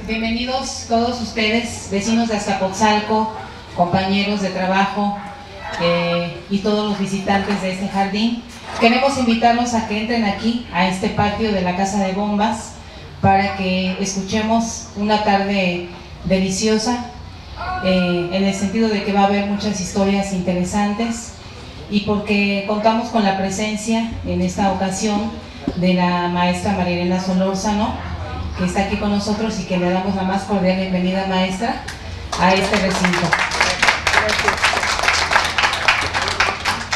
Bienvenidos todos ustedes, vecinos de Azcapotzalco, compañeros de trabajo y todos los visitantes de este jardín. Queremos invitarlos a que entren aquí, a este patio de la Casa de Bombas, para que escuchemos una tarde deliciosa, en el sentido de que va a haber muchas historias interesantes y porque contamos con la presencia en esta ocasión de la maestra María Elena Solórzano, que está aquí con nosotros y que le damos la más cordial bienvenida, maestra, a este recinto.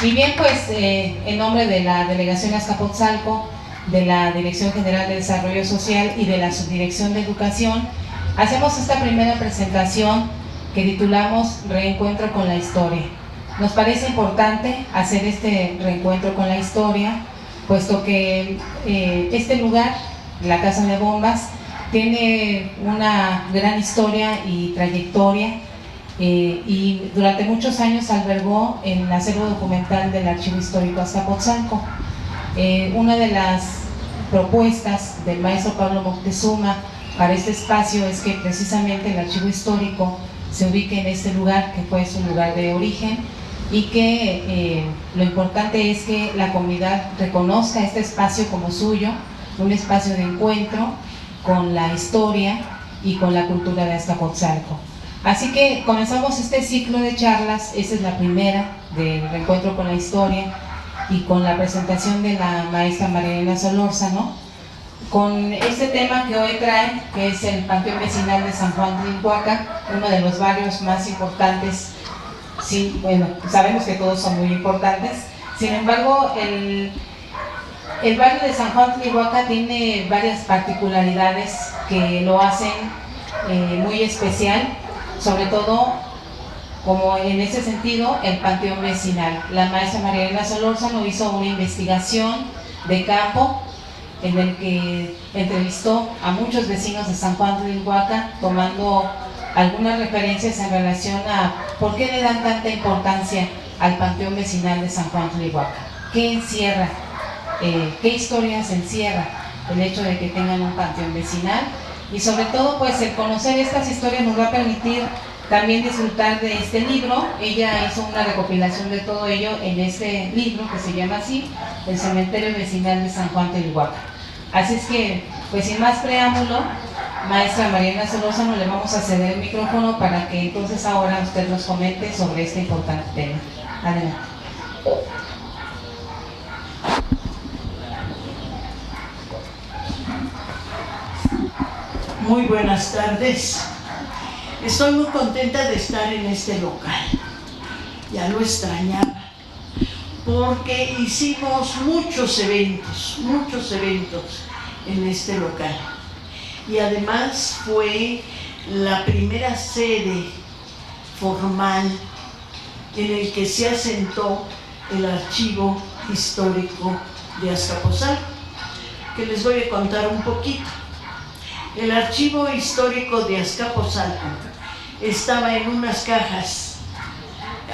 Y bien, pues en nombre de la Delegación Azcapotzalco, de la Dirección General de Desarrollo Social y de la Subdirección de Educación, hacemos esta primera presentación que titulamos Reencuentro con la Historia. Nos parece importante hacer este reencuentro con la historia, puesto que este lugar, la Casa de Bombas, tiene una gran historia y trayectoria y durante muchos años albergó el acervo documental del Archivo Histórico Azcapotzalco. Una de las propuestas del maestro Pablo Moctezuma para este espacio es que precisamente el Archivo Histórico se ubique en este lugar, que fue su lugar de origen, y que lo importante es que la comunidad reconozca este espacio como suyo, un espacio de encuentro con la historia y con la cultura de Azcapotzalco. Así que comenzamos este ciclo de charlas, esta es la primera del reencuentro con la historia y con la presentación de la maestra María Elena Solórzano, con este tema que hoy trae, que es el Panteón Vecinal de San Juan Tlalhuaca, uno de los barrios más importantes. Sí, bueno, sabemos que todos son muy importantes, sin embargo el barrio de San Juan Tlalhuaca tiene varias particularidades que lo hacen muy especial, sobre todo como en ese sentido el Panteón Vecinal. La maestra María Elena Solórzano hizo una investigación de campo en el que entrevistó a muchos vecinos de San Juan Tlalhuaca, tomando algunas referencias en relación a por qué le dan tanta importancia al Panteón Vecinal de San Juan Tlalhuaca, qué encierra, qué historias encierra el hecho de que tengan un panteón vecinal, y sobre todo pues el conocer estas historias nos va a permitir también disfrutar de este libro. Ella hizo una recopilación de todo ello en este libro que se llama así, El Cementerio Vecinal de San Juan Tlalhuaca. Así es que, pues sin más preámbulo, maestra María Elena Solórzano, le vamos a ceder el micrófono para que entonces ahora usted nos comente sobre este importante tema. Adelante. Muy buenas tardes. Estoy muy contenta de estar en este local. Ya lo extrañaba, porque hicimos muchos eventos en este local. Y además fue la primera sede formal en el que se asentó el Archivo Histórico de Azcapotzalco, que les voy a contar un poquito. El Archivo Histórico de Azcapotzalco estaba en unas cajas,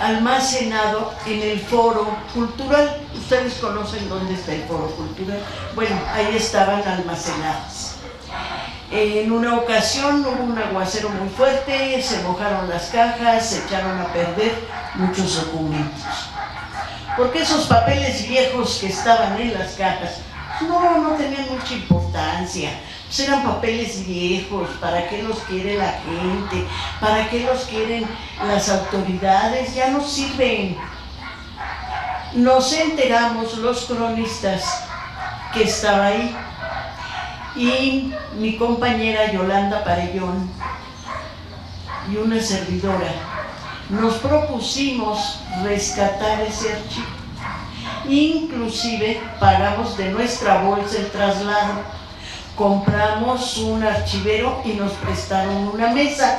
almacenado en el Foro Cultural. Ustedes conocen dónde está el Foro Cultural. Bueno, ahí estaban almacenados. En una ocasión hubo un aguacero muy fuerte, se mojaron las cajas, se echaron a perder muchos documentos. Porque esos papeles viejos que estaban en las cajas no tenían mucha importancia. Pues eran papeles viejos. ¿Para qué los quiere la gente? ¿Para qué los quieren las autoridades? Ya no sirven. Nos enteramos los cronistas que estaba ahí, y mi compañera Yolanda Parellón y una servidora nos propusimos rescatar ese archivo. Inclusive pagamos de nuestra bolsa el traslado, compramos un archivero y nos prestaron una mesa,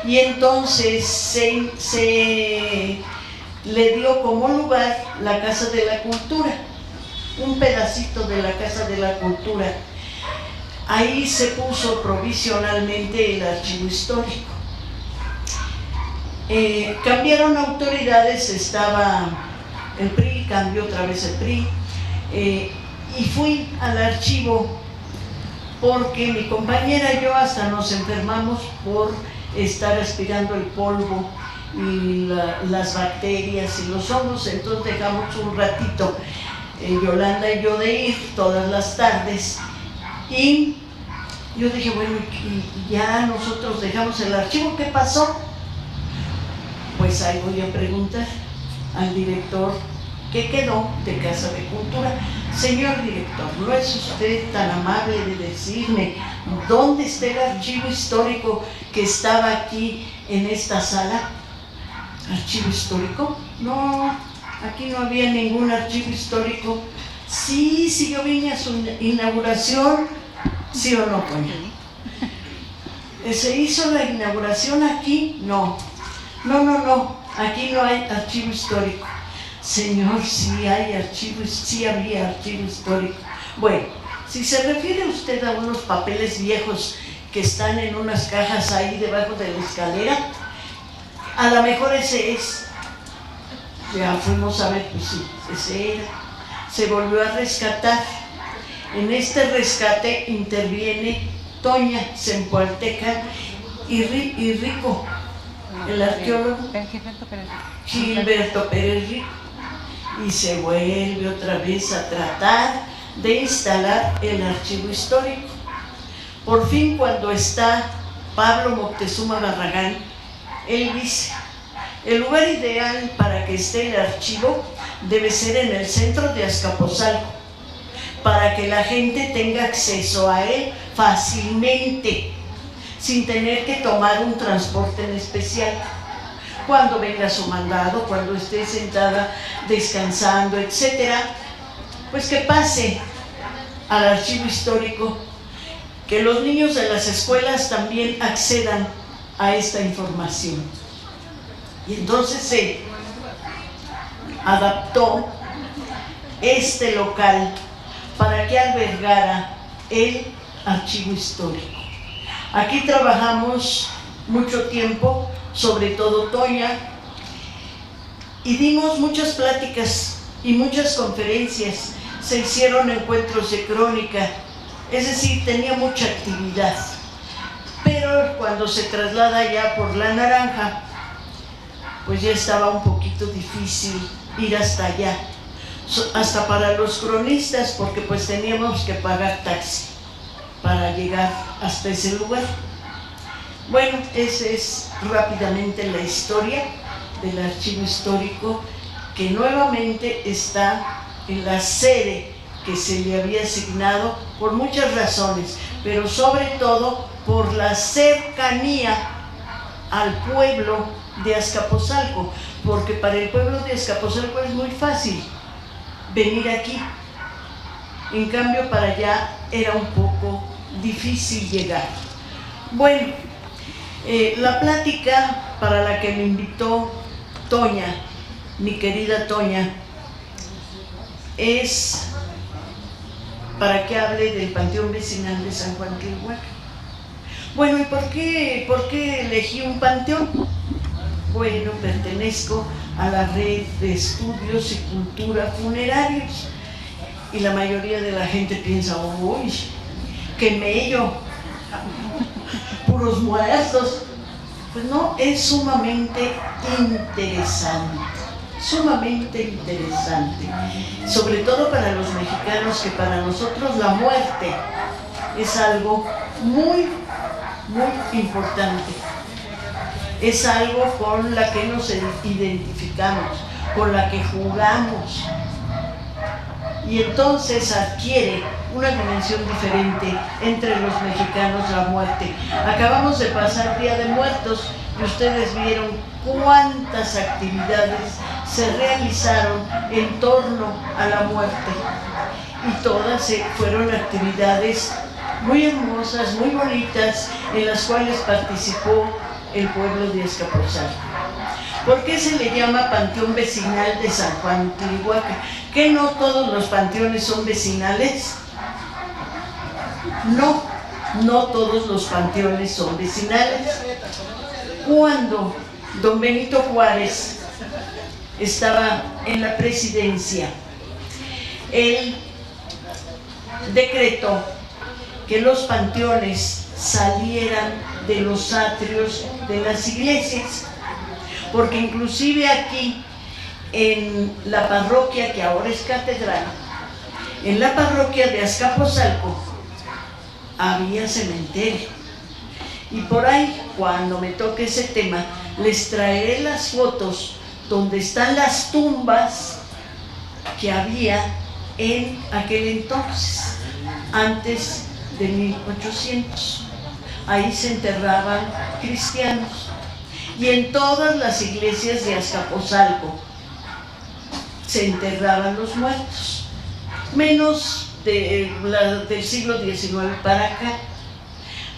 y entonces se le dio como lugar la Casa de la Cultura, un pedacito de la Casa de la Cultura. Ahí se puso provisionalmente el Archivo Histórico. Cambiaron autoridades, estaba el PRI, cambió otra vez el PRI, y fui al archivo porque mi compañera y yo hasta nos enfermamos por estar aspirando el polvo y las bacterias y los hongos, entonces dejamos un ratito, Yolanda y yo, de ir todas las tardes, y yo dije, bueno, y ya nosotros dejamos el archivo, ¿qué pasó? Pues ahí voy a preguntar al director que quedó de Casa de Cultura. Señor director, ¿no es usted tan amable de decirme dónde está el archivo histórico que estaba aquí en esta sala? ¿Archivo histórico? No, aquí no había ningún archivo histórico. Sí, yo vine a su inauguración. ¿Sí o no, Toña? ¿Se hizo la inauguración aquí? No, aquí no hay archivo histórico. Señor, sí hay archivo, sí había archivo histórico. Bueno, si se refiere usted a unos papeles viejos que están en unas cajas ahí debajo de la escalera, a lo mejor ese es. Ya fuimos a ver, pues sí, ese era. Se volvió a rescatar. En este rescate interviene Toña Zempoalteca y Rico, el arqueólogo Gilberto Pérez Rico, y se vuelve otra vez a tratar de instalar el archivo histórico. Por fin, cuando está Pablo Moctezuma Barragán, él dice: el lugar ideal para que esté el archivo debe ser en el centro de Azcapotzalco, para que la gente tenga acceso a él fácilmente, sin tener que tomar un transporte en especial. Cuando venga su mandado, cuando esté sentada descansando, etcétera, pues que pase al archivo histórico, que los niños de las escuelas también accedan a esta información. Y entonces se adaptó este local para que albergara el archivo histórico. Aquí trabajamos mucho tiempo, sobre todo Toña, y dimos muchas pláticas y muchas conferencias. Se hicieron encuentros de crónica, es decir, tenía mucha actividad. Pero cuando se traslada ya por La Naranja, pues ya estaba un poquito difícil ir hasta allá, hasta para los cronistas, porque pues teníamos que pagar taxi para llegar hasta ese lugar. Bueno, esa es rápidamente la historia del archivo histórico, que nuevamente está en la sede que se le había asignado por muchas razones, pero sobre todo por la cercanía al pueblo de Azcapotzalco, porque para el pueblo de Azcapotzalco es muy fácil venir aquí. En cambio, para allá era un poco difícil llegar. Bueno, la plática para la que me invitó Toña, mi querida Toña, es para que hable del Panteón Vecinal de San Juan Tlihuaca. Bueno, ¿y por qué elegí un panteón? Bueno, pertenezco a la red de estudios y cultura funerarios, y la mayoría de la gente piensa: uy, qué mello, puros muertos. Pues no, es sumamente interesante, sobre todo para los mexicanos, que para nosotros la muerte es algo muy, muy importante. Es algo con la que nos identificamos, con la que jugamos, y entonces adquiere una dimensión diferente entre los mexicanos la muerte. Acabamos de pasar Día de Muertos y ustedes vieron cuántas actividades se realizaron en torno a la muerte, y todas fueron actividades muy hermosas, muy bonitas, en las cuales participó el pueblo de Azcapotzalco. ¿Por qué se le llama Panteón Vecinal de San Juan Tlihuaca? ¿Que no todos los panteones son vecinales? No todos los panteones son vecinales. Cuando don Benito Juárez estaba en la presidencia, él decretó que los panteones salieran de los atrios de las iglesias, porque inclusive aquí en la parroquia que ahora es catedral, en la parroquia de Azcapotzalco había cementerio, y por ahí, cuando me toque ese tema, les traeré las fotos donde están las tumbas que había en aquel entonces, antes de 1800. Ahí se enterraban cristianos, y en todas las iglesias de Azcapotzalco se enterraban los muertos, menos del siglo XIX para acá,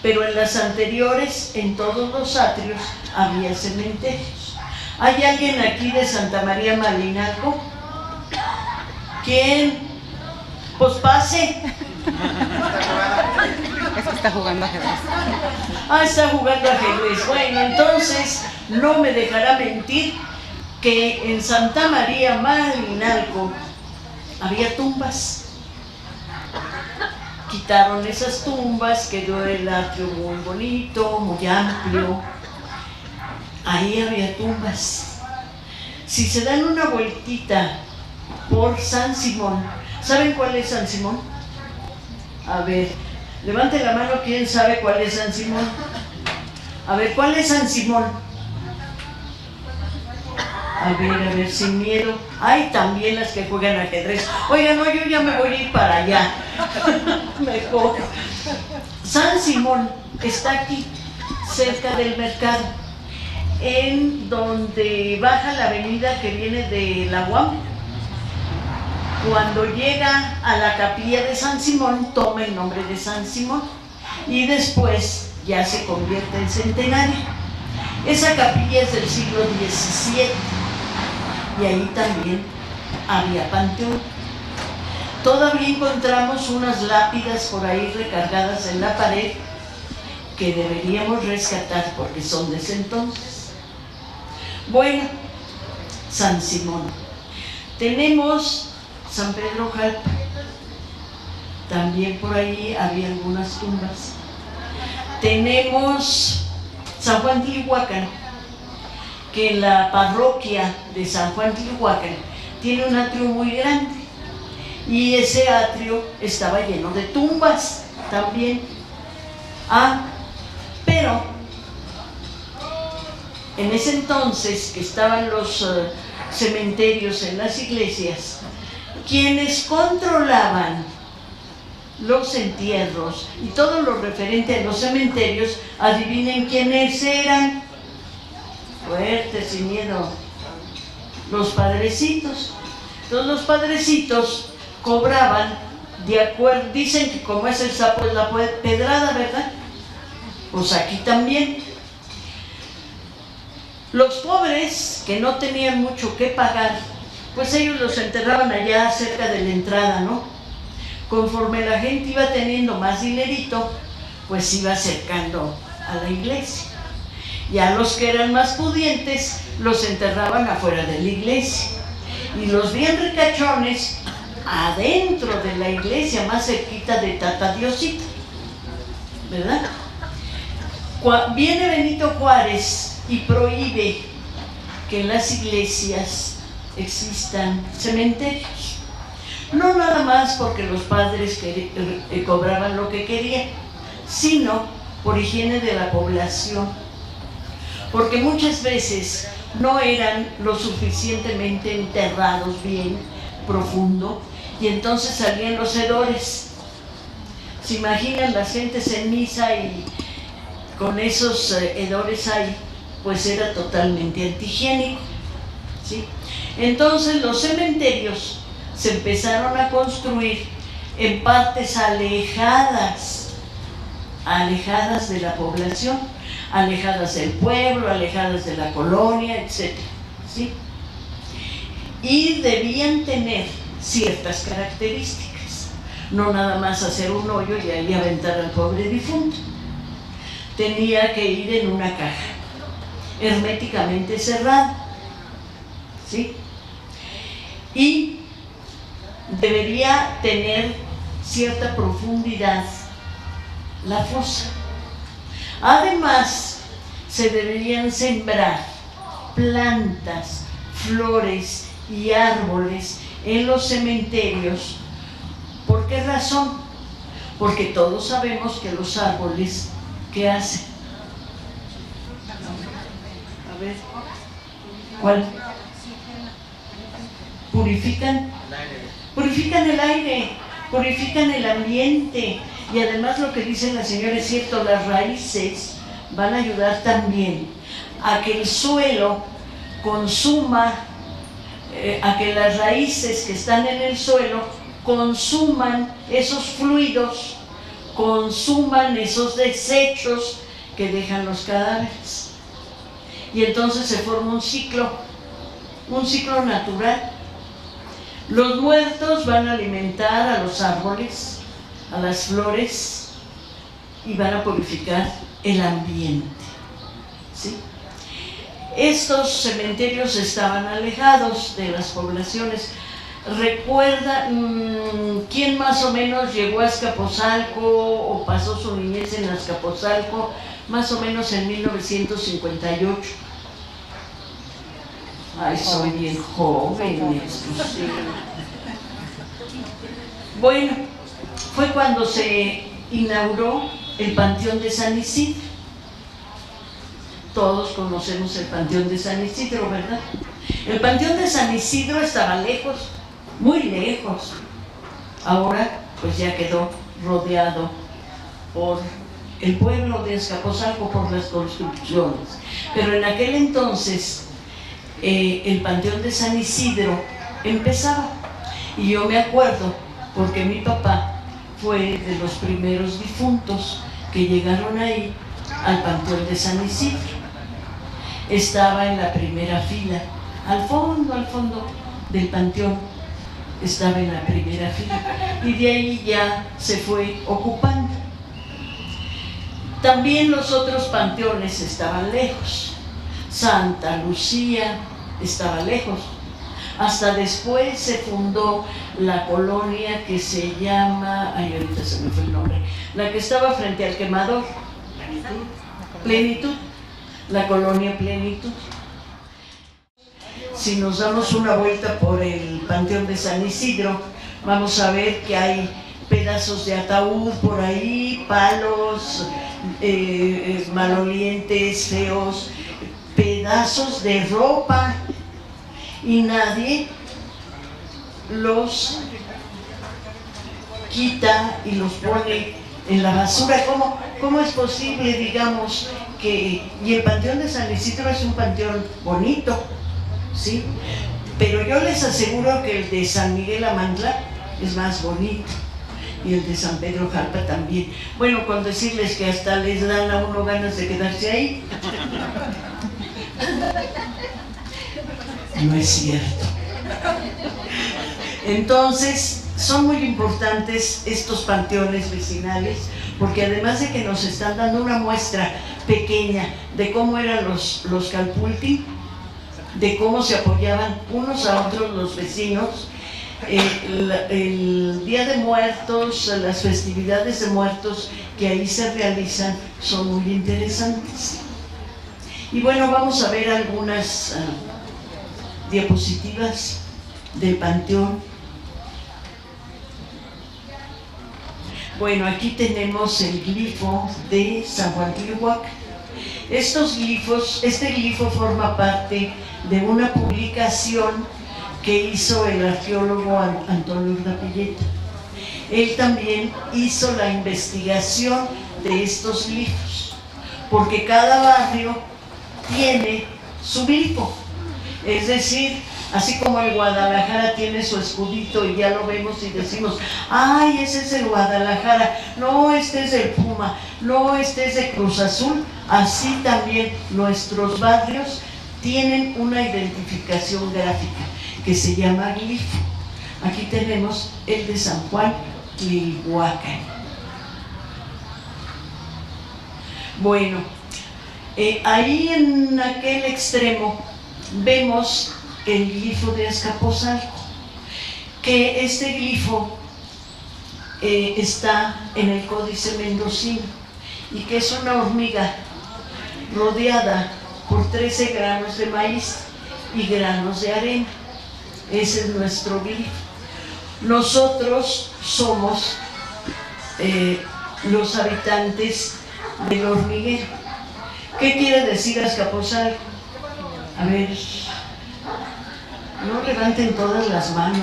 pero en las anteriores, en todos los atrios había cementerios. ¿Hay alguien aquí de Santa María Malinalco? ¿Quién? Pues pase. Es que está jugando ajedrez. Ah, está jugando ajedrez. Bueno, entonces no me dejará mentir que en Santa María Malinalco había tumbas. Quitaron esas tumbas, quedó el atrio muy bonito, muy amplio. Ahí había tumbas. Si se dan una vueltita por San Simón, ¿saben cuál es San Simón? A ver, levante la mano, ¿quién sabe cuál es San Simón? A ver, ¿cuál es San Simón? A ver, sin miedo. Hay también las que juegan ajedrez. Oiga, no, yo ya me voy a ir para allá. Mejor. San Simón está aquí, cerca del mercado, en donde baja la avenida que viene de la UAM. Cuando llega a la capilla de San Simón, toma el nombre de San Simón, y después ya se convierte en centenario. Esa capilla es del siglo XVII, y ahí también había panteón. Todavía encontramos unas lápidas por ahí recargadas en la pared que deberíamos rescatar porque son de ese entonces. Bueno, San Simón. Tenemos San Pedro Jalpa. También por ahí había algunas tumbas. Tenemos San Juan Tlihuacán, que en la parroquia de San Juan Tlihuacán tiene un atrio muy grande, y ese atrio estaba lleno de tumbas también. Pero en ese entonces que estaban los cementerios en las iglesias, quienes controlaban los entierros y todo lo referente a los cementerios, adivinen quiénes eran. Fuerte, sin miedo. Los padrecitos. Entonces los padrecitos cobraban de acuerdo, dicen que como es el sapo es la pedrada, ¿verdad? Pues aquí también. Los pobres que no tenían mucho que pagar, pues ellos los enterraban allá cerca de la entrada, ¿no? Conforme la gente iba teniendo más dinerito, pues iba acercando a la iglesia. Y a los que eran más pudientes, los enterraban afuera de la iglesia. Y los bien ricachones, adentro de la iglesia, más cerquita de Tata Diosita, ¿verdad? Viene Benito Juárez y prohíbe que en las iglesias existan cementerios. No nada más porque los padres cobraban lo que querían, sino por higiene de la población, porque muchas veces no eran lo suficientemente enterrados bien profundo, y entonces salían los hedores. ¿Se imaginan las gentes en misa y con esos hedores ahí? Pues era totalmente antihigiénico, ¿sí? Entonces los cementerios se empezaron a construir en partes alejadas de la población, alejadas del pueblo, alejadas de la colonia, etc., ¿sí? Y debían tener ciertas características, no nada más hacer un hoyo y ahí aventar al pobre difunto. Tenía que ir en una caja herméticamente cerrada, ¿sí? Y debería tener cierta profundidad la fosa. Además, se deberían sembrar plantas, flores y árboles en los cementerios. ¿Por qué razón? Porque todos sabemos que los árboles, ¿qué hacen? A ver, ¿cuál? Purifican el aire, purifican el ambiente, y además lo que dice la señora es cierto, las raíces van a ayudar también a que el suelo consuma, a que las raíces que están en el suelo consuman esos fluidos, consuman esos desechos que dejan los cadáveres. Y entonces se forma un ciclo natural. Los muertos van a alimentar a los árboles, a las flores, y van a purificar el ambiente, ¿sí? Estos cementerios estaban alejados de las poblaciones. ¿Recuerda quién más o menos llegó a Azcapotzalco o pasó su niñez en Azcapotzalco más o menos en 1958? Ay, soy bien joven. Sí. Bueno, fue cuando se inauguró el Panteón de San Isidro. Todos conocemos el Panteón de San Isidro, ¿verdad? El Panteón de San Isidro estaba lejos, muy lejos. Ahora, pues ya quedó rodeado por el pueblo de Azcapotzalco, por las construcciones. Pero en aquel entonces, el Panteón de San Isidro empezaba. Y yo me acuerdo, porque mi papá fue de los primeros difuntos que llegaron ahí al Panteón de San Isidro. Estaba en la primera fila, al fondo del panteón, estaba en la primera fila, y de ahí ya se fue ocupando. También los otros panteones estaban lejos. Santa Lucía estaba lejos. Hasta después se fundó la colonia que se llama, ahorita se me fue el nombre, la que estaba frente al quemador, Plenitud, la colonia Plenitud. Si nos damos una vuelta por el Panteón de San Isidro, vamos a ver que hay pedazos de ataúd por ahí, palos malolientes, feos, pedazos de ropa, y nadie los quita y los pone en la basura. ¿Cómo es posible, digamos, que... Y el Panteón de San Isidro es un panteón bonito, ¿sí? Pero yo les aseguro que el de San Miguel Amantla es más bonito, y el de San Pedro Jalpa también. Bueno, con decirles que hasta les dan a uno ganas de quedarse ahí. No es cierto. Entonces, son muy importantes estos panteones vecinales, porque además de que nos están dando una muestra pequeña de cómo eran los Calpulti, de cómo se apoyaban unos a otros los vecinos, el Día de Muertos, las festividades de muertos que ahí se realizan son muy interesantes. Y bueno, vamos a ver algunas diapositivas del panteón. Bueno, aquí tenemos el glifo de Zahualtlihuac. Este glifo forma parte de una publicación que hizo el arqueólogo Antonio Urdapilleta. Él también hizo la investigación de estos glifos, porque cada barrio tiene su glifo. Es decir, así como el Guadalajara tiene su escudito y ya lo vemos y decimos, ¡ay, ese es el Guadalajara! No, este es el Puma, no, este es de Cruz Azul. Así también nuestros barrios tienen una identificación gráfica que se llama glifo. Aquí tenemos el de San Juan Tlihuacán. Bueno, ahí en aquel extremo vemos el glifo de Azcapotzalco, que este glifo está en el Códice Mendocino, y que es una hormiga rodeada por 13 granos de maíz y granos de arena. Ese es nuestro glifo. Nosotros somos los habitantes del hormiguero. ¿Qué quiere decir Azcapotzalco? A ver, no levanten todas las manos,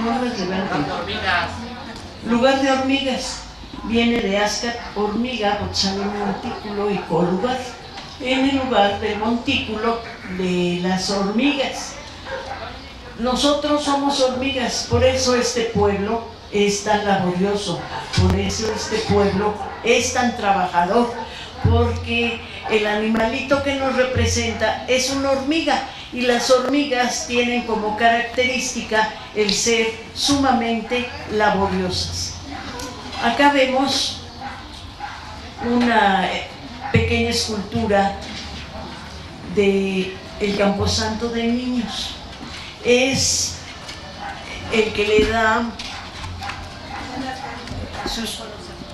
no las levanten. Lugar de hormigas. Viene de Azcat, hormiga, Potzalco, montículo y colugar. En el lugar del montículo de las hormigas. Nosotros somos hormigas, por eso este pueblo es tan laborioso, por eso este pueblo es tan trabajador, porque el animalito que nos representa es una hormiga, y las hormigas tienen como característica el ser sumamente laboriosas. Acá vemos una pequeña escultura de el Camposanto de niños. Es el que le da,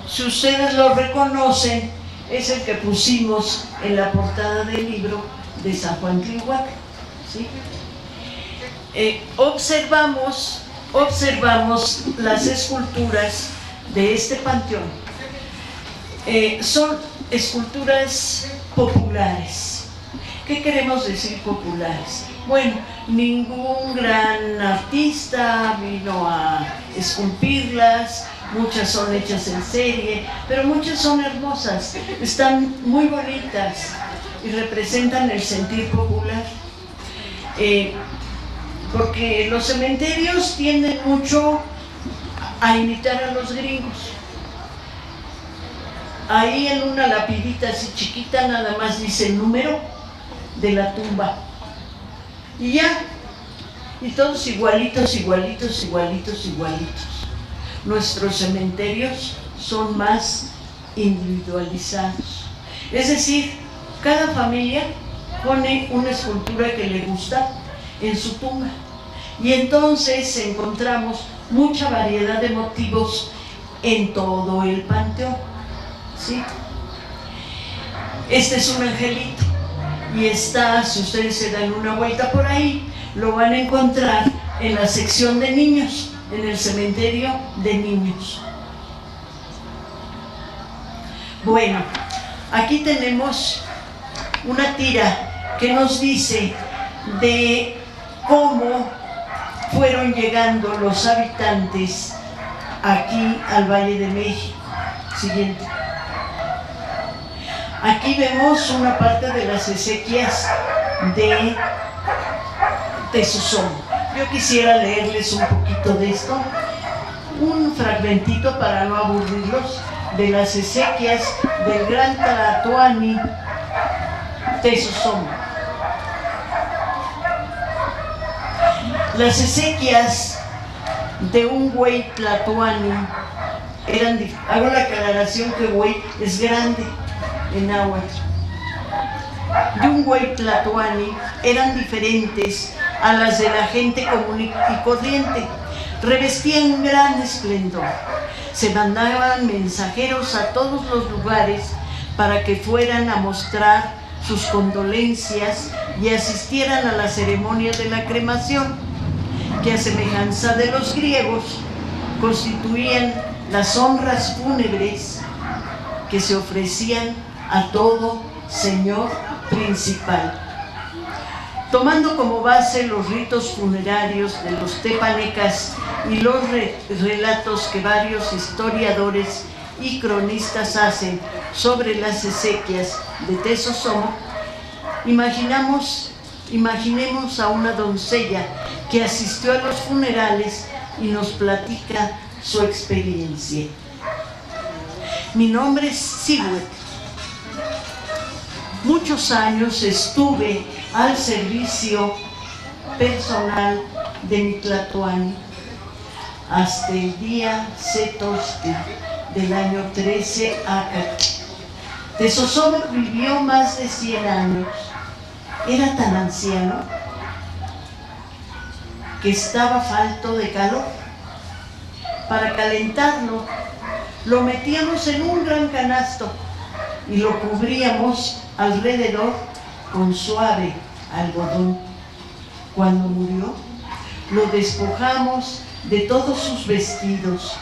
si ustedes lo reconocen, es el que pusimos en la portada del libro de San Juan Tlihuaca, ¿sí? Observamos las esculturas de este panteón. Son esculturas populares. ¿Qué queremos decir populares? Bueno, ningún gran artista vino a esculpirlas, muchas son hechas en serie, pero muchas son hermosas, están muy bonitas y representan el sentir popular. Porque los cementerios tienden mucho a imitar a los gringos. Ahí en una lapidita así chiquita nada más dice el número de la tumba. Y ya, y todos igualitos, igualitos, igualitos, igualitos. Nuestros cementerios son más individualizados. Es decir, cada familia pone una escultura que le gusta en su tumba. Y entonces encontramos mucha variedad de motivos en todo el panteón, ¿sí? Este es un angelito. Y está, si ustedes se dan una vuelta por ahí, lo van a encontrar en la sección de niños, en el cementerio de niños. Bueno, aquí tenemos una tira que nos dice de cómo fueron llegando los habitantes aquí al Valle de México. Siguiente. Aquí vemos una parte de las exequias de Tezosomo. Yo quisiera leerles un poquito de esto, un fragmentito para no aburrirlos, de las exequias del gran Tlatoani Tezosomo. Las exequias de un güey tlatoani eran, hago la aclaración que güey es grande en náhuatl, de un güey tlatoani eran diferentes a las de la gente común y corriente, revestían gran esplendor, se mandaban mensajeros a todos los lugares para que fueran a mostrar sus condolencias y asistieran a la ceremonia de la cremación, que a semejanza de los griegos constituían las honras fúnebres que se ofrecían a todo señor principal. Tomando como base los ritos funerarios de los tepanecas y los relatos que varios historiadores y cronistas hacen sobre las exequias de Tezosomo, imaginemos a una doncella que asistió a los funerales y nos platica su experiencia. Mi nombre es Sigüet. Muchos años estuve al servicio personal de mi tlatoani hasta el día Setosti del año 13 Acat. Tezosomo vivió más de 100 años. Era tan anciano que estaba falto de calor. para calentarlo, lo metíamos en un gran canasto y lo cubríamos alrededor con suave algodón. Cuando murió, lo despojamos de todos sus vestidos.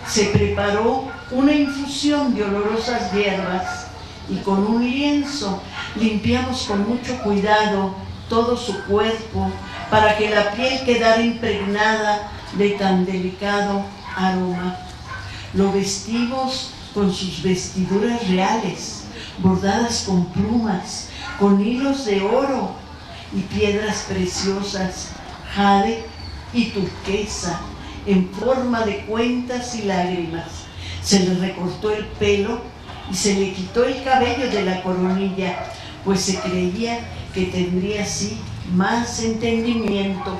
Se preparó una infusión de olorosas hierbas y con un lienzo limpiamos con mucho cuidado todo su cuerpo para que la piel quedara impregnada de tan delicado aroma. Lo vestimos con sus vestiduras reales, bordadas con plumas, con hilos de oro y piedras preciosas, jade y turquesa, en forma de cuentas y lágrimas. Se le recortó el pelo y se le quitó el cabello de la coronilla, pues se creía que tendría así más entendimiento.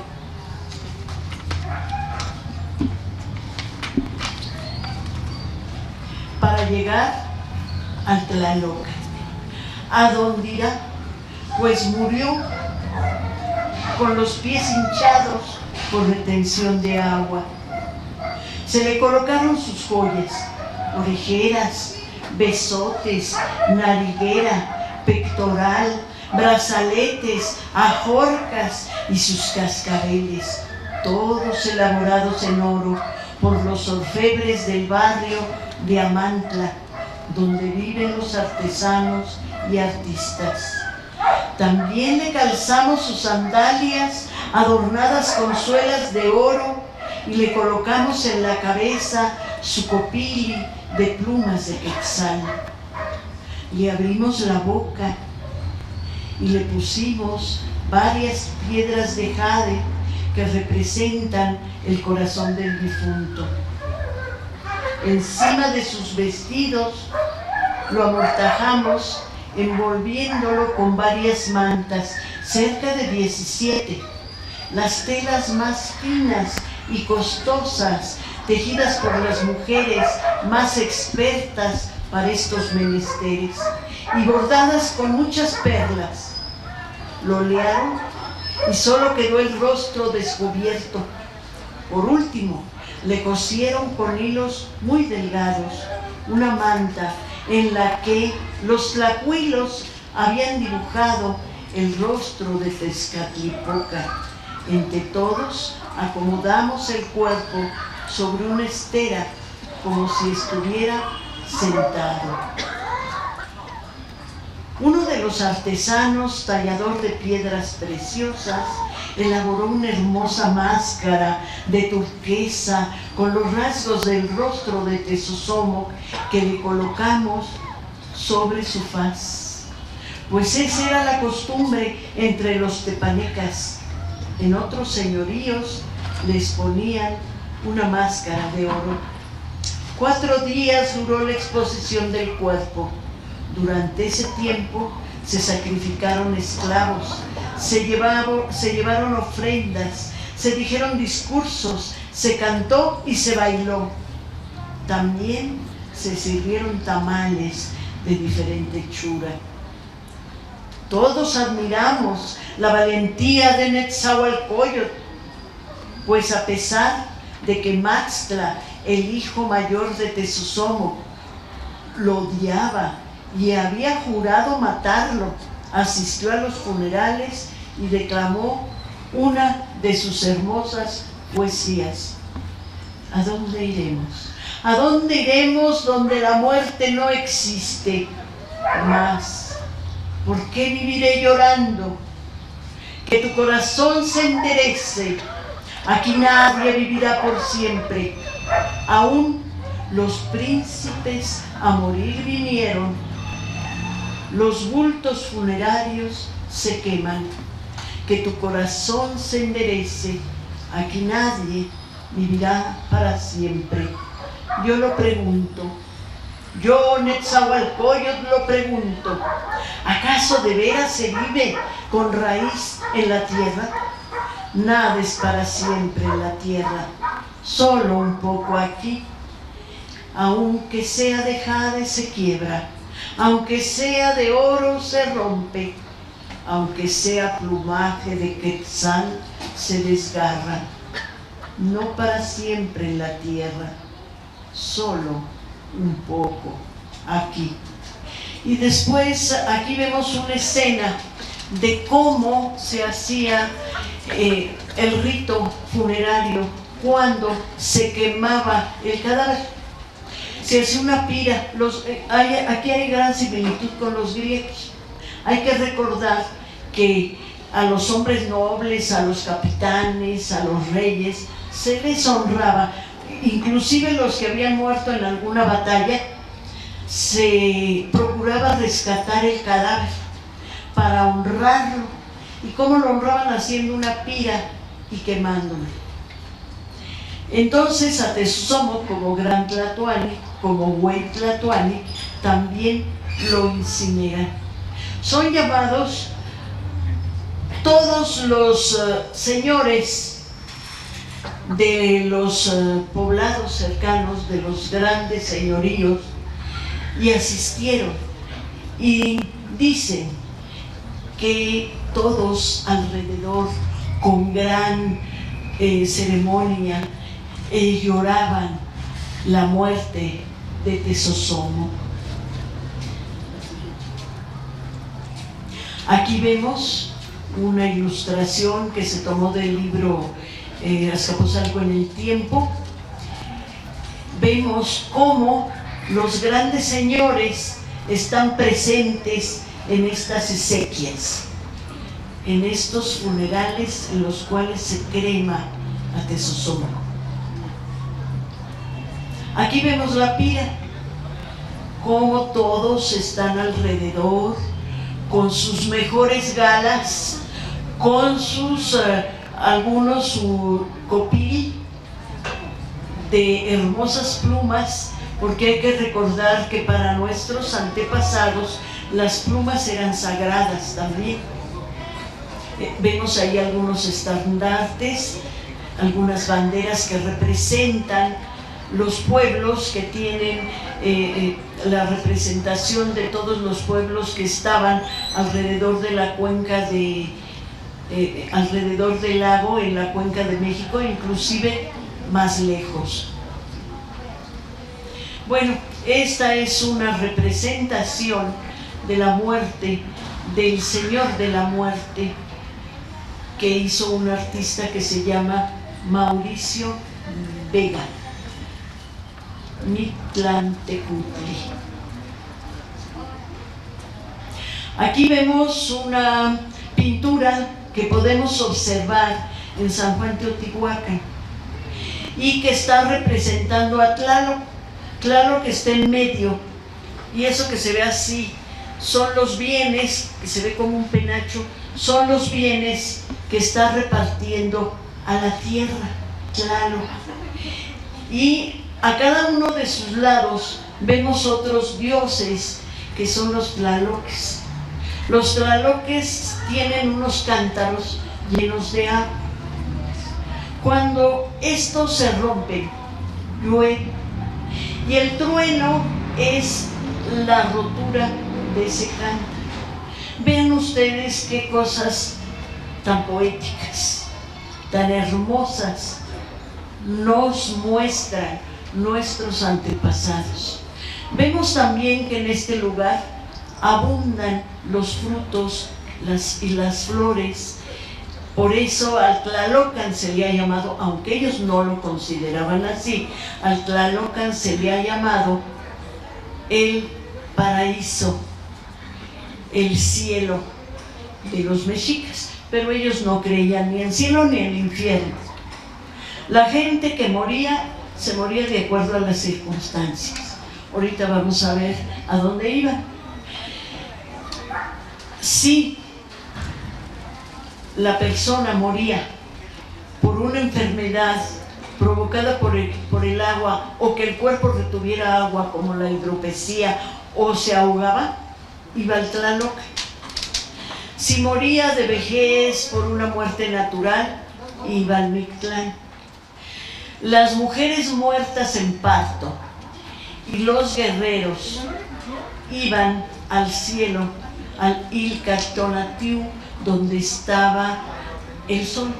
Para llegar al Tlaloc, a donde irá, pues murió con los pies hinchados por retención de agua. Se le colocaron sus joyas, orejeras, besotes, nariguera, pectoral, brazaletes, ajorcas y sus cascabeles, todos elaborados en oro por los orfebres del barrio de Amantla, donde viven los artesanos y artistas. También le calzamos sus sandalias adornadas con suelas de oro y le colocamos en la cabeza su copili de plumas de quetzal. Le abrimos la boca y le pusimos varias piedras de jade que representan el corazón del difunto. Encima de sus vestidos lo amortajamos envolviéndolo con varias mantas, cerca de 17, las telas más finas y costosas, tejidas por las mujeres más expertas para estos menesteres y bordadas con muchas perlas. Lo olearon y solo quedó el rostro descubierto. Por último, le cosieron con hilos muy delgados una manta en la que los tlacuilos habían dibujado el rostro de Tezcatlipoca. Entre todos acomodamos el cuerpo sobre una estera como si estuviera sentado. Uno de los artesanos, tallador de piedras preciosas, elaboró una hermosa máscara de turquesa con los rasgos del rostro de Tezosomoc que le colocamos sobre su faz. Pues esa era la costumbre entre los tepanecas. En otros señoríos les ponían una máscara de oro. 4 días duró la exposición del cuerpo. Durante ese tiempo se sacrificaron esclavos, se llevaron ofrendas, se dijeron discursos, se cantó y se bailó. También se sirvieron tamales de diferente hechura. Todos admiramos la valentía de Netzahualcóyotl, pues a pesar de que Maxtla, el hijo mayor de Tezosomoc, lo odiaba y había jurado matarlo, asistió a los funerales y declamó una de sus hermosas poesías. ¿A dónde iremos? ¿A dónde iremos donde la muerte no existe más? ¿Por qué viviré llorando? Que tu corazón se enderece. Aquí nadie vivirá por siempre. Aún los príncipes a morir vinieron. Los bultos funerarios se queman. Que tu corazón se enderece. Aquí nadie vivirá para siempre. Yo lo pregunto. Yo, Netzahualcóyotl, lo pregunto. ¿Acaso de veras se vive con raíz en la tierra? Nada es para siempre en la tierra. Solo un poco aquí. Aunque sea de jade se quiebra. Aunque sea de oro se rompe, aunque sea plumaje de quetzal se desgarra. no para siempre en la tierra, solo un poco aquí. Y después aquí vemos una escena de cómo se hacía el rito funerario cuando se quemaba el cadáver. Se hacía una pira. Aquí hay gran similitud con los griegos. Hay que recordar que a los hombres nobles, a los capitanes, a los reyes, se les honraba. Inclusive los que habían muerto en alguna batalla, se procuraba rescatar el cadáver para honrarlo. ¿Y cómo lo honraban? Haciendo una pira y quemándolo. Entonces a Tezosomoc, como gran Tlatoani, como güey Tlatoani, también lo incineran. Son llamados todos los señores de los poblados cercanos, de los grandes señoríos, y asistieron. Y dicen que todos alrededor, con gran ceremonia, lloraban la muerte de Tezosomoc. Aquí vemos una ilustración que se tomó del libro Azcapotzalco en el tiempo. Vemos cómo los grandes señores están presentes en estas exequias, en estos funerales en los cuales se crema a Tezosomoc. Aquí vemos la pira, cómo todos están alrededor con sus mejores galas, con sus algunos su copil de hermosas plumas, porque hay que recordar que para nuestros antepasados las plumas eran sagradas también. Vemos ahí algunos estandartes, algunas banderas que representan los pueblos, que tienen la representación de todos los pueblos que estaban alrededor de la cuenca de alrededor del lago, en la cuenca de México, inclusive más lejos. Bueno, esta es una representación de la muerte del Señor de la Muerte que hizo un artista que se llama Mauricio Vega, Mictlantecutli. Aquí vemos una pintura que podemos observar en San Juan Teotihuacán y que está representando a Tlaloc. Tlaloc está en medio, y eso que se ve así son los bienes, que se ve como un penacho, son los bienes que está repartiendo a la tierra Tlaloc. Y a cada uno de sus lados vemos otros dioses que son los tlaloques. Los tlaloques tienen unos cántaros llenos de agua. Cuando estos se rompen, llueve. Y el trueno es la rotura de ese cántaro. Vean ustedes qué cosas tan poéticas, tan hermosas nos muestran nuestros antepasados. Vemos también que en este lugar abundan los frutos y las flores. Por eso al Tlalocan se le ha llamado, aunque ellos no lo consideraban así, al Tlalocan se le ha llamado el paraíso, el cielo de los mexicas, pero ellos no creían ni en cielo ni en infierno. La gente que moría, se moría de acuerdo a las circunstancias. Ahorita vamos a ver a dónde iban. Si la persona moría por una enfermedad provocada por el agua, o que el cuerpo retuviera agua como la hidropesía, o se ahogaba, iba al Tlaloc. Si moría de vejez por una muerte natural, iba al Mictlán. Las mujeres muertas en parto y los guerreros iban al cielo, al Ilcactonatiu, donde estaba el sol.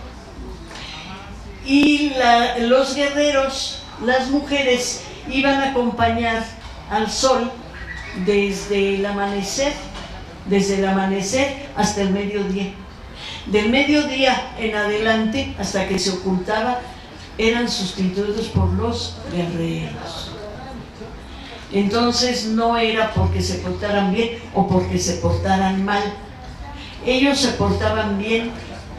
y los guerreros, las mujeres, iban a acompañar al sol desde el amanecer hasta el mediodía. Del mediodía en adelante, hasta que se ocultaba, eran sustituidos por los guerreros. Entonces no era porque se portaran bien o porque se portaran mal. Ellos se portaban bien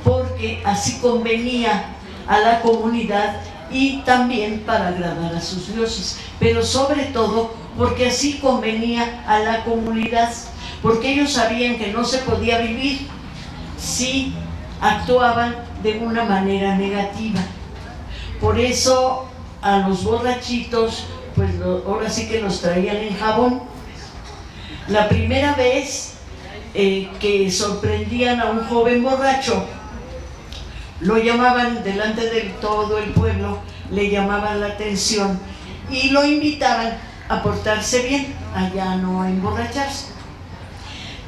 porque así convenía a la comunidad y también para agradar a sus dioses, pero sobre todo porque así convenía a la comunidad, porque ellos sabían que no se podía vivir si actuaban de una manera negativa. Por eso a los borrachitos, pues ahora sí que los traían en jabón. La primera vez que sorprendían a un joven borracho, lo llamaban delante de todo el pueblo, le llamaban la atención y lo invitaban a portarse bien, a ya no emborracharse.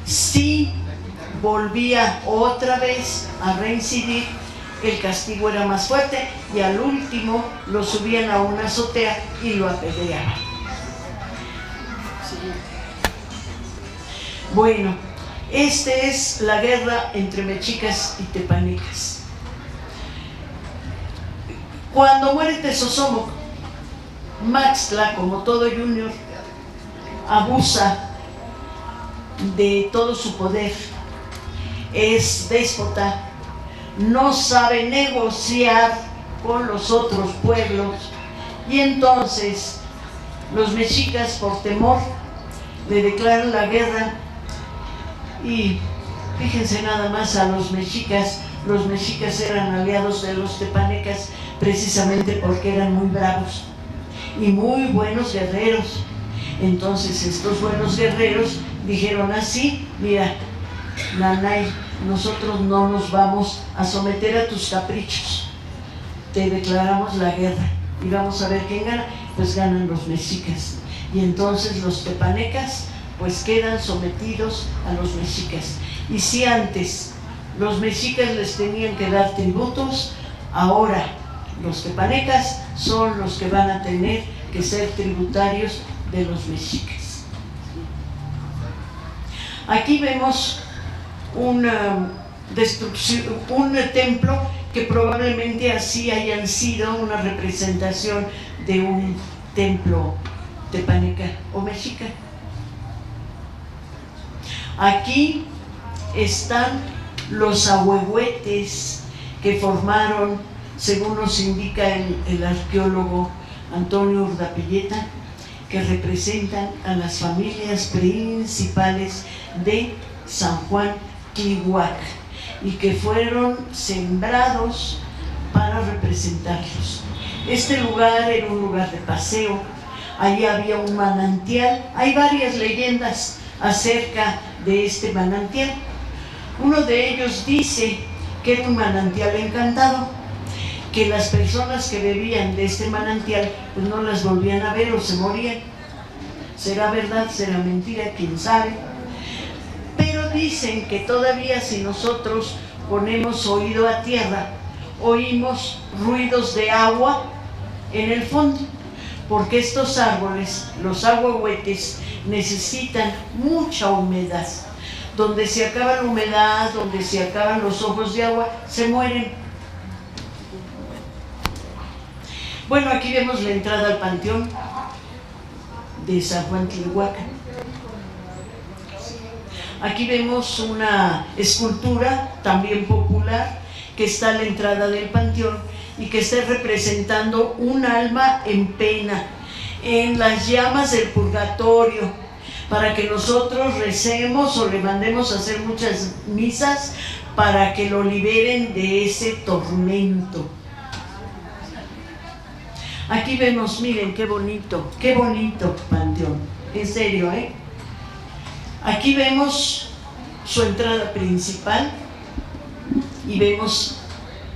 Si volvía otra vez a reincidir, el castigo era más fuerte y al último lo subían a una azotea y lo apedreaban. Bueno, esta es la guerra entre mexicas y tepanecas. Cuando muere Tezosomoc, Maxtla, como todo junior, abusa de todo su poder, es déspota, no sabe negociar con los otros pueblos, y entonces los mexicas, por temor, le declaran la guerra. Y fíjense nada más a los mexicas eran aliados de los tepanecas precisamente porque eran muy bravos y muy buenos guerreros. Entonces estos buenos guerreros dijeron así: mira, Nanay, nosotros no nos vamos a someter a tus caprichos, te declaramos la guerra y vamos a ver quién gana. Pues ganan los mexicas, y entonces los tepanecas pues quedan sometidos a los mexicas. Y si antes los mexicas les tenían que dar tributos, ahora los tepanecas son los que van a tener que ser tributarios de los mexicas. Aquí vemos una destrucción, un templo que probablemente así hayan sido una representación de un templo tepaneca o mexica. Aquí están los ahuehuetes que formaron, según nos indica el arqueólogo Antonio Urdapilleta, que representan a las familias principales de San Juan Tlihuac y que fueron sembrados para representarlos. Este lugar era un lugar de paseo, allí había un manantial, hay varias leyendas acerca de este manantial. Uno de ellos dice que era un manantial encantado, que las personas que bebían de este manantial pues no las volvían a ver o se morían. ¿Será verdad? ¿Será mentira? ¿Quién sabe? Pero dicen que todavía si nosotros ponemos oído a tierra, oímos ruidos de agua en el fondo, porque estos árboles, los ahuehuetes, necesitan mucha humedad. Donde se acaba la humedad, donde se acaban los ojos de agua, se mueren. Bueno, aquí vemos la entrada al panteón de San Juan Tlihuac. Aquí vemos una escultura también popular que está a la entrada del panteón y que está representando un alma en pena, en las llamas del purgatorio, para que nosotros recemos o le mandemos a hacer muchas misas para que lo liberen de ese tormento. Aquí vemos, miren qué bonito panteón, en serio, ¿eh? Aquí vemos su entrada principal y vemos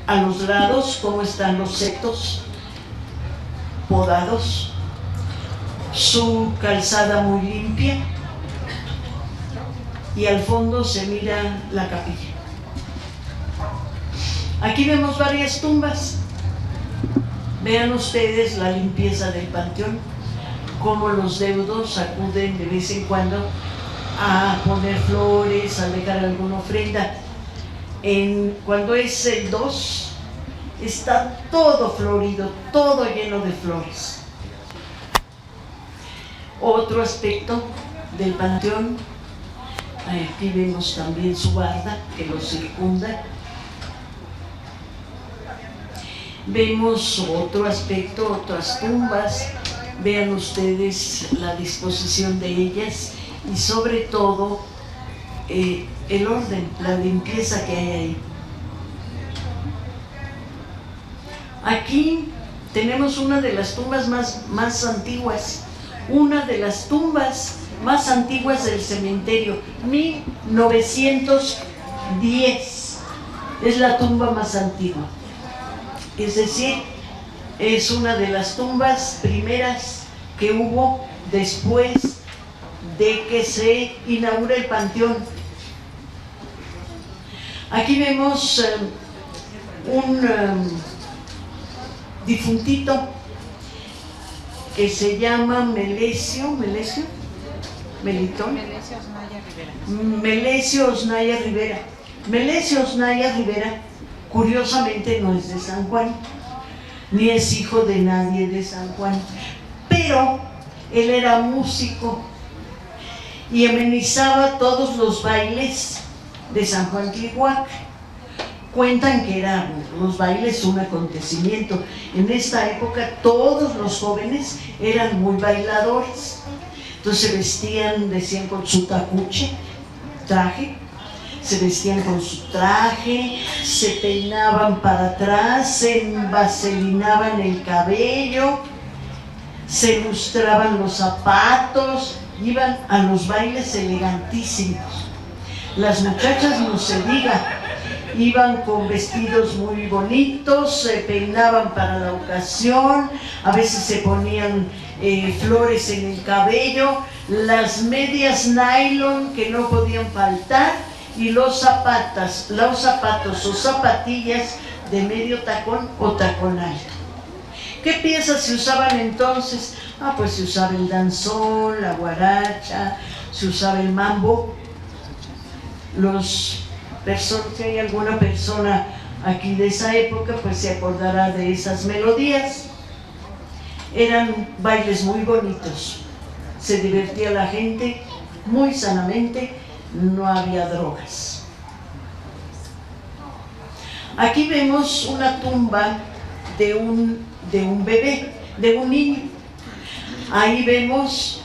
a los lados cómo están los setos podados, su calzada muy limpia, y al fondo se mira la capilla. Aquí vemos varias tumbas Vean ustedes la limpieza del panteón, cómo los deudos acuden de vez en cuando a poner flores, a dejar alguna ofrenda. Cuando es el 2, está todo florido, todo lleno de flores. Otro aspecto del panteón, aquí vemos también su barda que lo circunda. Vemos otro aspecto, otras tumbas. Vean ustedes la disposición de ellas y sobre todo el orden, la limpieza que hay ahí. Aquí tenemos una de las tumbas más antiguas, una de las tumbas más antiguas del cementerio, 1910, es la tumba más antigua. Es decir, es una de las tumbas primeras que hubo después de que se inaugura el panteón. Aquí vemos un difuntito que se llama Melesio Osnaya Rivera. Melesio Osnaya Rivera, curiosamente, no es de San Juan, ni es hijo de nadie de San Juan, pero él era músico y amenizaba todos los bailes de San Juan Tlihuac. Cuentan que eran los bailes un acontecimiento. En esta época todos los jóvenes eran muy bailadores. Entonces se vestían, decían, con su traje, se vestían con su traje, se peinaban para atrás, se vaselinaban el cabello, se lustraban los zapatos, iban a los bailes elegantísimos. Las muchachas, no se diga, iban con vestidos muy bonitos, se peinaban para la ocasión, a veces se ponían flores en el cabello, las medias nylon que no podían faltar y los zapatos o zapatillas de medio tacón o tacón alto. ¿Qué piezas se usaban entonces? Pues se usaba el danzón, la guaracha, se usaba el mambo. Si hay alguna persona aquí de esa época, pues se acordará de esas melodías. Eran bailes muy bonitos, se divertía la gente muy sanamente, no había drogas. Aquí vemos una tumba de un bebé, de un niño. Ahí vemos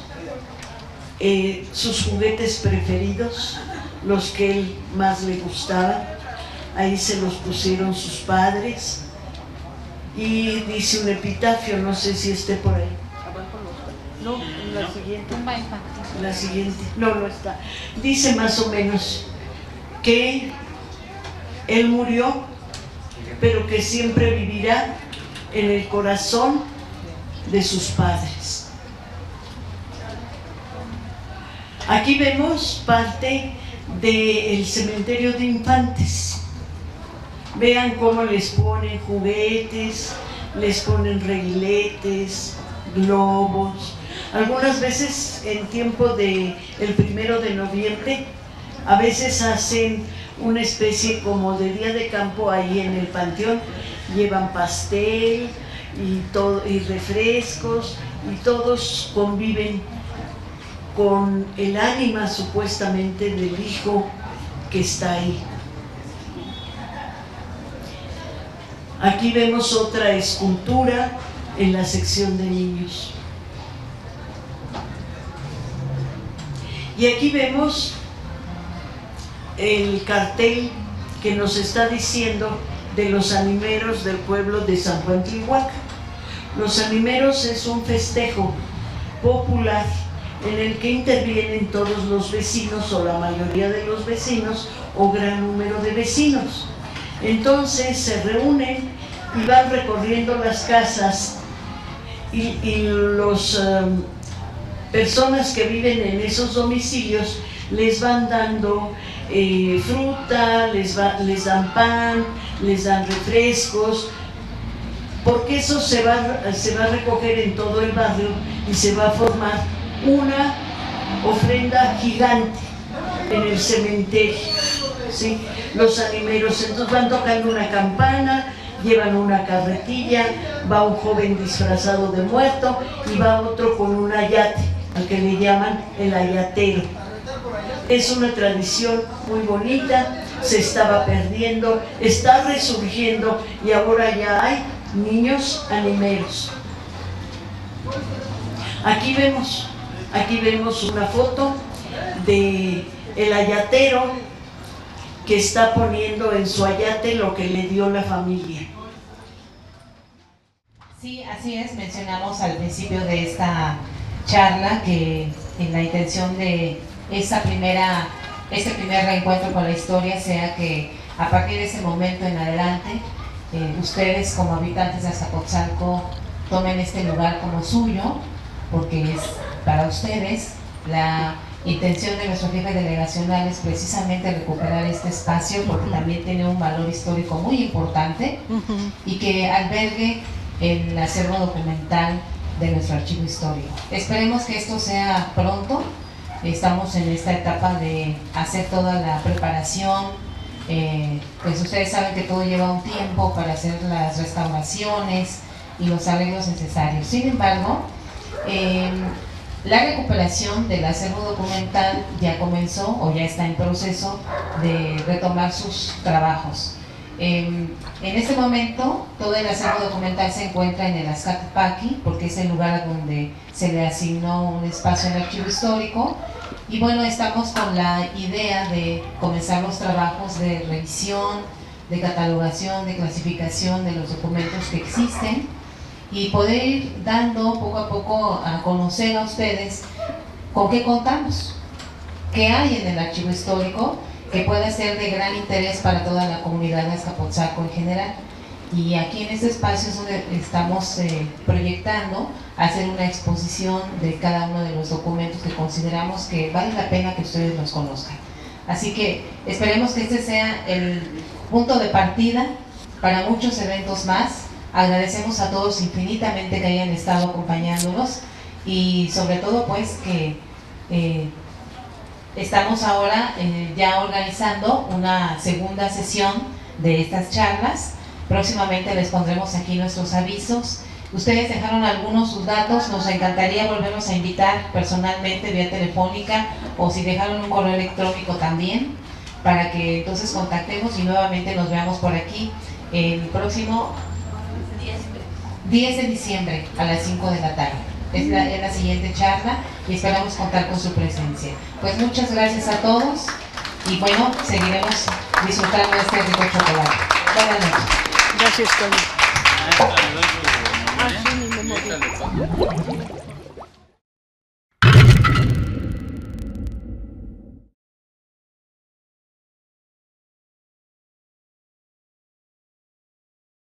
sus juguetes preferidos, los que él más le gustaban. Ahí se los pusieron sus padres y dice un epitafio, no sé si esté por ahí. No, la siguiente. La siguiente, no está. Dice más o menos que él murió, pero que siempre vivirá en el corazón de sus padres. Aquí vemos parte del cementerio de infantes. Vean cómo les ponen juguetes, les ponen reguiletes, globos. Algunas veces en tiempo del 1 de noviembre, a veces hacen una especie como de día de campo ahí en el panteón. Llevan pastel y refrescos y todos conviven con el ánima supuestamente del hijo que está ahí. Aquí vemos otra escultura en la sección de niños. Y aquí vemos el cartel que nos está diciendo de los animeros del pueblo de San Juan Tlihuac. Los animeros es un festejo popular en el que intervienen todos los vecinos o la mayoría de los vecinos o gran número de vecinos. Entonces se reúnen y van recorriendo las casas y los personas que viven en esos domicilios les van dando fruta, les dan pan, les dan refrescos, porque eso se va a recoger en todo el barrio y se va a formar una ofrenda gigante en el cementerio, ¿sí? Los animeros entonces van tocando una campana, llevan una carretilla, va un joven disfrazado de muerto y va otro con un ayate, al que le llaman el ayatero. Es una tradición muy bonita, se estaba perdiendo, está resurgiendo y ahora ya hay niños animeros. Aquí vemos una foto de el ayatero que está poniendo en su ayate lo que le dio la familia. Sí, así es, mencionamos al principio de esta charla que en la intención de este primer reencuentro con la historia sea que a partir de ese momento en adelante ustedes como habitantes de Azcapotzalco tomen este lugar como suyo, porque es para ustedes. La intención de nuestro jefe delegacional es precisamente recuperar este espacio porque también tiene un valor histórico muy importante y que albergue el acervo documental de nuestro archivo histórico. Esperemos que esto sea pronto. Estamos en esta etapa de hacer toda la preparación, pues ustedes saben que todo lleva un tiempo para hacer las restauraciones y los arreglos necesarios. Sin embargo, la recuperación del acervo documental ya comenzó o ya está en proceso de retomar sus trabajos. En este momento todo el acervo documental se encuentra en el Azcapaqui porque es el lugar donde se le asignó un espacio en el archivo histórico y bueno, estamos con la idea de comenzar los trabajos de revisión, de catalogación, de clasificación de los documentos que existen y poder ir dando poco a poco a conocer a ustedes con qué contamos, qué hay en el archivo histórico que pueda ser de gran interés para toda la comunidad de Azcapotzalco en general. Y aquí en este espacio es donde estamos proyectando hacer una exposición de cada uno de los documentos que consideramos que vale la pena que ustedes los conozcan. Así que esperemos que este sea el punto de partida para muchos eventos más. Agradecemos a todos infinitamente que hayan estado acompañándonos y sobre todo pues que estamos ahora ya organizando una segunda sesión de estas charlas. Próximamente les pondremos aquí nuestros avisos. Ustedes dejaron algunos sus datos, nos encantaría volverlos a invitar personalmente vía telefónica o si dejaron un correo electrónico también para que entonces contactemos y nuevamente nos veamos por aquí el próximo 10 de diciembre a las 5 de la tarde. Es la siguiente charla y esperamos contar con su presencia. Pues muchas gracias a todos y bueno, seguiremos disfrutando de este rico chocolate. Buenas noches. Gracias, Tony. Así ni me moví.